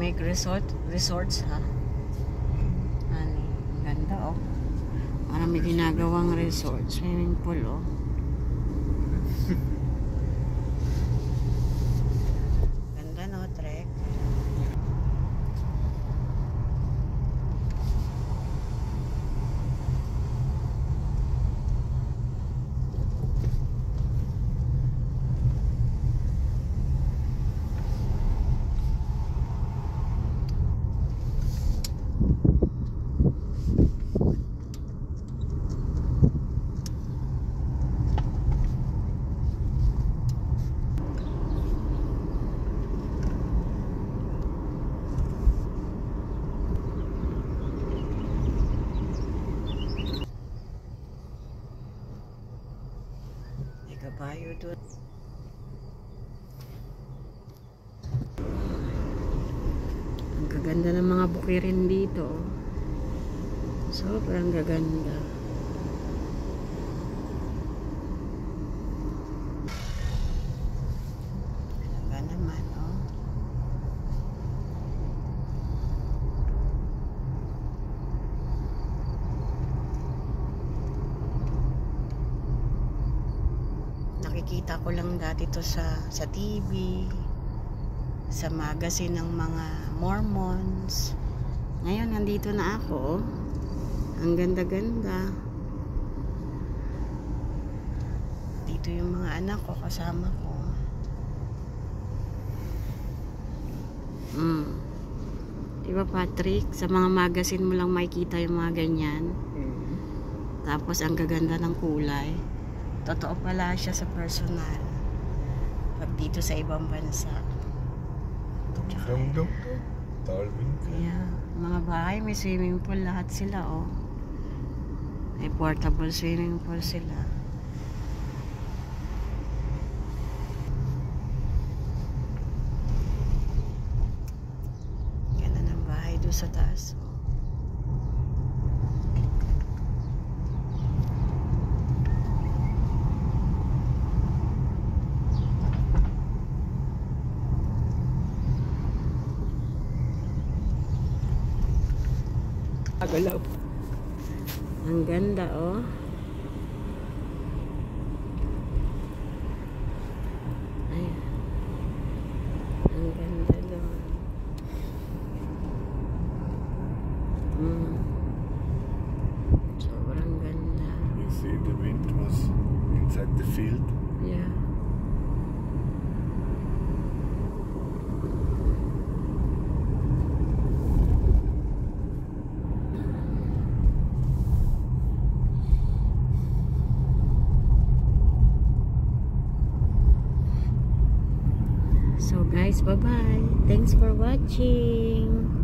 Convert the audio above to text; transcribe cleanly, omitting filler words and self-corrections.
make resorts ha. Ano, ang ganda oh. Marami ginagawang resort, swimming pool oh. Ganda no, trek. Kabayo doon. Ang gaganda ng mga bukirin dito. Sobrang gaganda. Ganda naman, oh. Nakikita ko lang dati to sa TV, sa magazine ng mga Mormons. Ngayon nandito na ako. Ang ganda-ganda. Dito yung mga anak ko, kasama ko. Diba Patrick, sa mga magazine mo lang makikita yung mga ganyan. Tapos ang gaganda ng kulay. Totoo pala siya sa personal. Pag dito sa ibang bansa. Yeah, mga bahay may swimming pool, lahat sila oh. May portable swimming pool sila. Ganda ng bahay doon sa taas oh. Agalaw. Ang ganda oh. Ay. Ang ganda lang. Sobrang ganda. You see the wind was inside the field. Yeah. So guys, bye-bye. Thanks for watching.